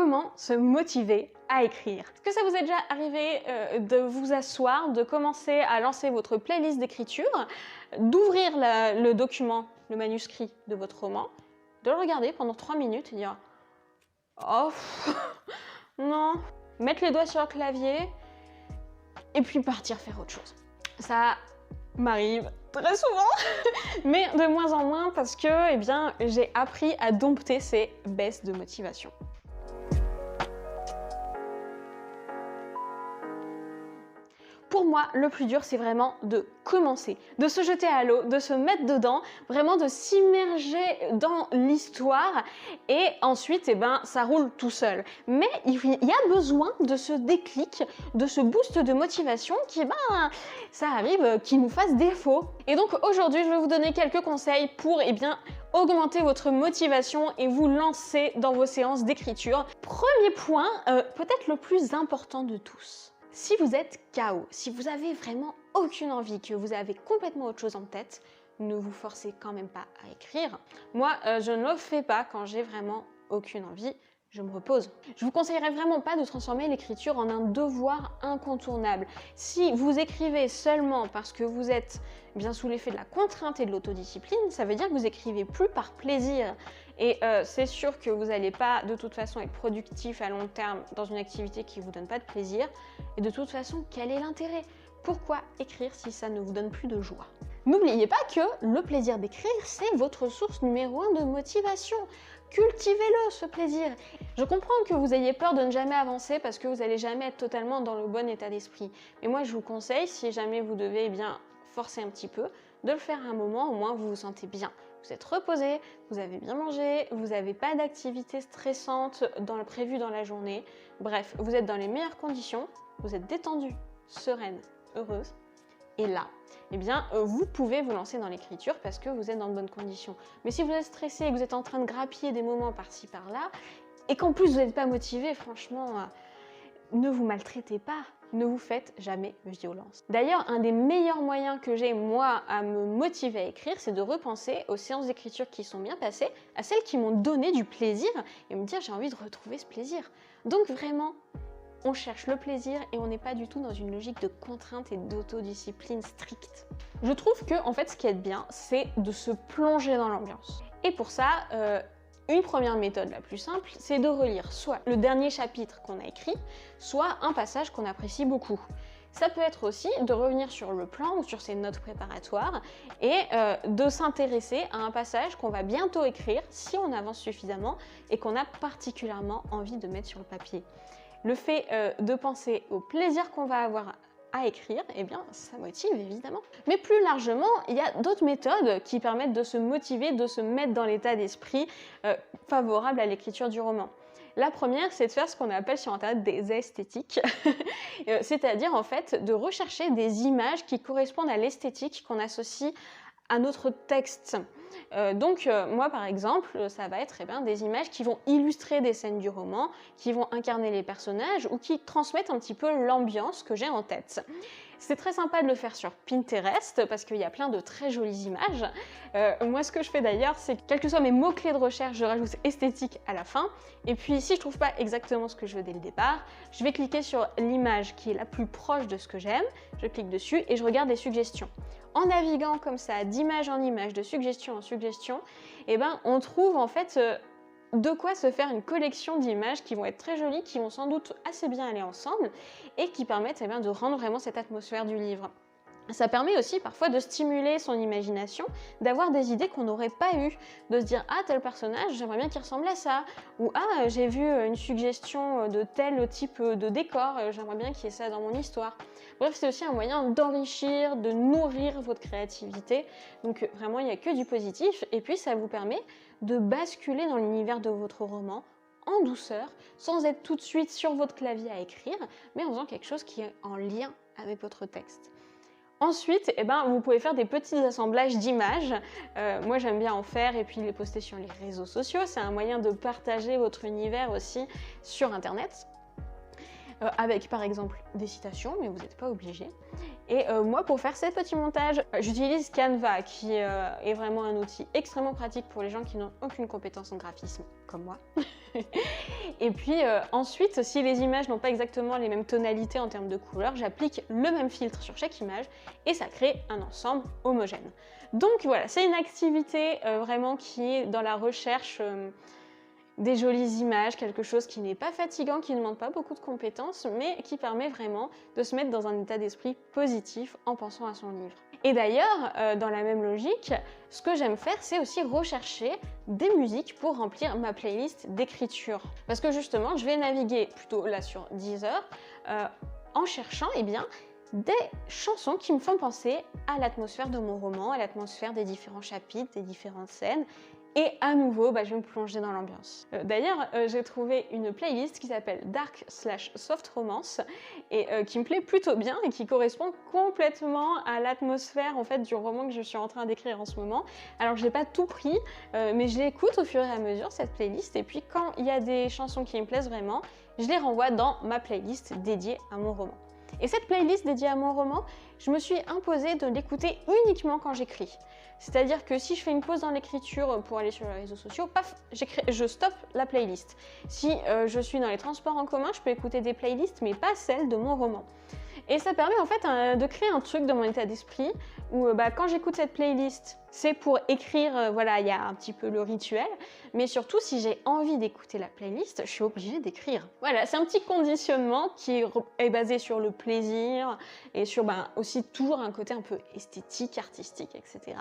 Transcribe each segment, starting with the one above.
Comment se motiver à écrire? Est-ce que ça vous est déjà arrivé de vous asseoir, de commencer à lancer votre playlist d'écriture, d'ouvrir le document, le manuscrit de votre roman, de le regarder pendant 3 minutes et dire « Oh, non », mettre les doigts sur le clavier et puis partir faire autre chose. Ça m'arrive très souvent, mais de moins en moins parce que j'ai appris à dompter ces baisses de motivation. Pour moi, le plus dur, c'est vraiment de commencer, de se jeter à l'eau, de se mettre dedans, vraiment de s'immerger dans l'histoire et ensuite, ça roule tout seul. Mais il y a besoin de ce déclic, de ce boost de motivation qui, ça arrive, qui nous fasse défaut. Et donc aujourd'hui, je vais vous donner quelques conseils pour, augmenter votre motivation et vous lancer dans vos séances d'écriture. Premier point, peut-être le plus important de tous. Si vous êtes KO, si vous avez vraiment aucune envie, que vous avez complètement autre chose en tête, ne vous forcez quand même pas à écrire. Moi, je ne le fais pas quand j'ai vraiment aucune envie, je me repose. Je vous conseillerais vraiment pas de transformer l'écriture en un devoir incontournable. Si vous écrivez seulement parce que vous êtes bien sous l'effet de la contrainte et de l'autodiscipline, ça veut dire que vous écrivez plus par plaisir. Et c'est sûr que vous n'allez pas de toute façon être productif à long terme dans une activité qui ne vous donne pas de plaisir. Et de toute façon, quel est l'intérêt? Pourquoi écrire si ça ne vous donne plus de joie? N'oubliez pas que le plaisir d'écrire, c'est votre source numéro 1 de motivation. Cultivez-le, ce plaisir. Je comprends que vous ayez peur de ne jamais avancer parce que vous n'allez jamais être totalement dans le bon état d'esprit. Mais moi, je vous conseille, si jamais vous devez forcer un petit peu, de le faire à un moment, au moins vous vous sentez bien. Vous êtes reposé, vous avez bien mangé, vous n'avez pas d'activité stressante prévue dans la journée. Bref, vous êtes dans les meilleures conditions, vous êtes détendu, sereine, heureuse. Et là, vous pouvez vous lancer dans l'écriture parce que vous êtes dans de bonnes conditions. Mais si vous êtes stressé et que vous êtes en train de grappiller des moments par-ci par-là, et qu'en plus vous n'êtes pas motivé, franchement, ne vous maltraitez pas. Ne vous faites jamais violence. D'ailleurs, un des meilleurs moyens que j'ai, moi, à me motiver à écrire, c'est de repenser aux séances d'écriture qui sont bien passées, à celles qui m'ont donné du plaisir, et me dire j'ai envie de retrouver ce plaisir. Donc vraiment, on cherche le plaisir et on n'est pas du tout dans une logique de contrainte et d'autodiscipline stricte. Je trouve que, ce qui est bien, c'est de se plonger dans l'ambiance. Et pour ça, une première méthode la plus simple, c'est de relire soit le dernier chapitre qu'on a écrit, soit un passage qu'on apprécie beaucoup. Ça peut être aussi de revenir sur le plan ou sur ses notes préparatoires et de s'intéresser à un passage qu'on va bientôt écrire si on avance suffisamment et qu'on a particulièrement envie de mettre sur le papier. Le fait de penser au plaisir qu'on va avoir à écrire, ça motive évidemment. Mais plus largement, il y a d'autres méthodes qui permettent de se motiver, de se mettre dans l'état d'esprit favorable à l'écriture du roman. La première, c'est de faire ce qu'on appelle sur internet des esthétiques, c'est-à-dire de rechercher des images qui correspondent à l'esthétique qu'on associe à notre texte. Moi par exemple, ça va être des images qui vont illustrer des scènes du roman, qui vont incarner les personnages ou qui transmettent un petit peu l'ambiance que j'ai en tête. C'est très sympa de le faire sur Pinterest parce qu'il y a plein de très jolies images. Moi ce que je fais d'ailleurs, c'est que quels que soient mes mots-clés de recherche, je rajoute esthétique à la fin. Et puis si je trouve pas exactement ce que je veux dès le départ, je vais cliquer sur l'image qui est la plus proche de ce que j'aime, je clique dessus et je regarde les suggestions. En naviguant comme ça, d'image en image, de suggestion en suggestion, on trouve de quoi se faire une collection d'images qui vont être très jolies, qui vont sans doute assez bien aller ensemble et qui permettent de rendre vraiment cette atmosphère du livre. Ça permet aussi parfois de stimuler son imagination, d'avoir des idées qu'on n'aurait pas eues, de se dire « Ah, tel personnage, j'aimerais bien qu'il ressemble à ça » ou « Ah, j'ai vu une suggestion de tel type de décor, j'aimerais bien qu'il y ait ça dans mon histoire ». Bref, c'est aussi un moyen d'enrichir, de nourrir votre créativité. Donc vraiment, il n'y a que du positif. Et puis, ça vous permet de basculer dans l'univers de votre roman en douceur, sans être tout de suite sur votre clavier à écrire, mais en faisant quelque chose qui est en lien avec votre texte. Ensuite, vous pouvez faire des petits assemblages d'images. Moi, j'aime bien en faire et puis les poster sur les réseaux sociaux. C'est un moyen de partager votre univers aussi sur Internet. avec par exemple des citations, mais vous n'êtes pas obligé. Et moi, pour faire ces petits montages, j'utilise Canva, qui est vraiment un outil extrêmement pratique pour les gens qui n'ont aucune compétence en graphisme, comme moi. Et puis ensuite, si les images n'ont pas exactement les mêmes tonalités en termes de couleurs, j'applique le même filtre sur chaque image et ça crée un ensemble homogène. Donc voilà, c'est une activité vraiment qui est dans la recherche des jolies images, quelque chose qui n'est pas fatigant, qui ne demande pas beaucoup de compétences, mais qui permet vraiment de se mettre dans un état d'esprit positif en pensant à son livre. Et d'ailleurs, dans la même logique, ce que j'aime faire, c'est aussi rechercher des musiques pour remplir ma playlist d'écriture. Parce que justement, je vais naviguer plutôt là sur Deezer en cherchant des chansons qui me font penser à l'atmosphère de mon roman, à l'atmosphère des différents chapitres, des différentes scènes. Et à nouveau, je vais me plonger dans l'ambiance. D'ailleurs, j'ai trouvé une playlist qui s'appelle Dark/Soft Romance et qui me plaît plutôt bien et qui correspond complètement à l'atmosphère en fait du roman que je suis en train d'écrire en ce moment. Alors, je n'ai pas tout pris, mais je l'écoute au fur et à mesure cette playlist. Et puis, quand il y a des chansons qui me plaisent vraiment, je les renvoie dans ma playlist dédiée à mon roman. Et cette playlist dédiée à mon roman, je me suis imposée de l'écouter uniquement quand j'écris. C'est-à-dire que si je fais une pause dans l'écriture pour aller sur les réseaux sociaux, paf, je stoppe la playlist. Si je suis dans les transports en commun, je peux écouter des playlists, mais pas celles de mon roman. Et ça permet en fait de créer un truc dans mon état d'esprit où quand j'écoute cette playlist, c'est pour écrire, voilà, il y a un petit peu le rituel, mais surtout si j'ai envie d'écouter la playlist, je suis obligée d'écrire. Voilà, c'est un petit conditionnement qui est basé sur le plaisir et sur aussi toujours un côté un peu esthétique, artistique, etc.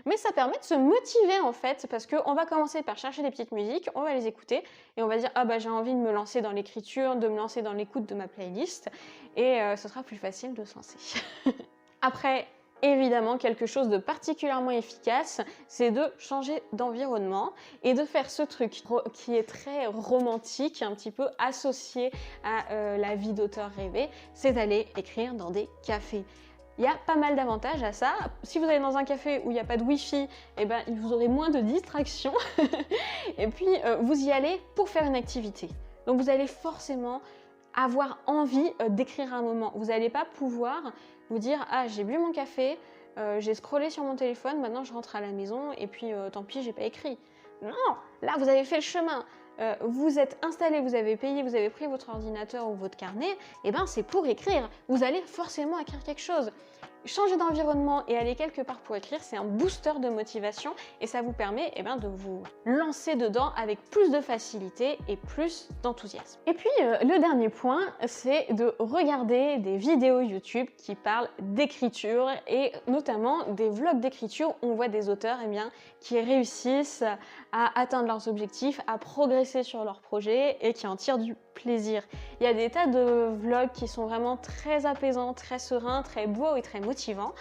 Mais ça permet de se motiver en fait, parce qu'on va commencer par chercher des petites musiques, on va les écouter et on va dire j'ai envie de me lancer dans l'écriture, de me lancer dans l'écoute de ma playlist et ce sera plus facile de se lancer. Après, évidemment, quelque chose de particulièrement efficace, c'est de changer d'environnement et de faire ce truc qui est très romantique, un petit peu associé à la vie d'auteur rêvé, c'est d'aller écrire dans des cafés. Il y a pas mal d'avantages à ça. Si vous allez dans un café où il n'y a pas de wifi, vous aurez moins de distractions. Et puis, vous y allez pour faire une activité. Donc, vous allez forcément avoir envie d'écrire un moment. Vous n'allez pas pouvoir vous dire « Ah, j'ai bu mon café, j'ai scrollé sur mon téléphone, maintenant je rentre à la maison et puis tant pis, j'ai pas écrit. » Non, là vous avez fait le chemin. Vous êtes installé, vous avez payé, vous avez pris votre ordinateur ou votre carnet, c'est pour écrire. Vous allez forcément écrire quelque chose. Changer d'environnement et aller quelque part pour écrire, c'est un booster de motivation et ça vous permet de vous lancer dedans avec plus de facilité et plus d'enthousiasme. Et puis le dernier point, c'est de regarder des vidéos YouTube qui parlent d'écriture et notamment des vlogs d'écriture où on voit des auteurs qui réussissent à atteindre leurs objectifs, à progresser sur leurs projets et qui en tirent du plaisir. Il y a des tas de vlogs qui sont vraiment très apaisants, très sereins, très beaux et très motivants.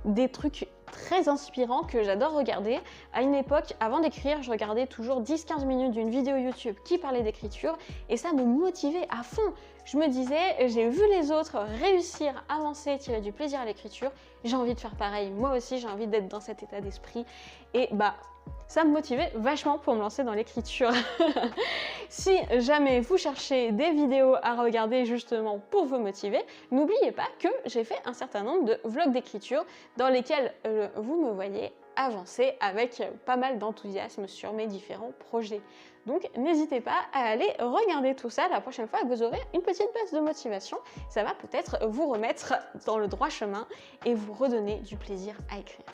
Des trucs très inspirants que j'adore regarder. À une époque, avant d'écrire, je regardais toujours 10-15 minutes d'une vidéo YouTube qui parlait d'écriture et ça me motivait à fond. Je me disais, j'ai vu les autres réussir, avancer, tirer du plaisir à l'écriture, j'ai envie de faire pareil. Moi aussi, j'ai envie d'être dans cet état d'esprit et ça me motivait vachement pour me lancer dans l'écriture. Si jamais vous cherchez des vidéos à regarder justement pour vous motiver, n'oubliez pas que j'ai fait un certain nombre de vlogs d'écriture dans lesquels vous me voyez avancer avec pas mal d'enthousiasme sur mes différents projets. Donc n'hésitez pas à aller regarder tout ça la prochaine fois que vous aurez une petite baisse de motivation. Ça va peut-être vous remettre dans le droit chemin et vous redonner du plaisir à écrire.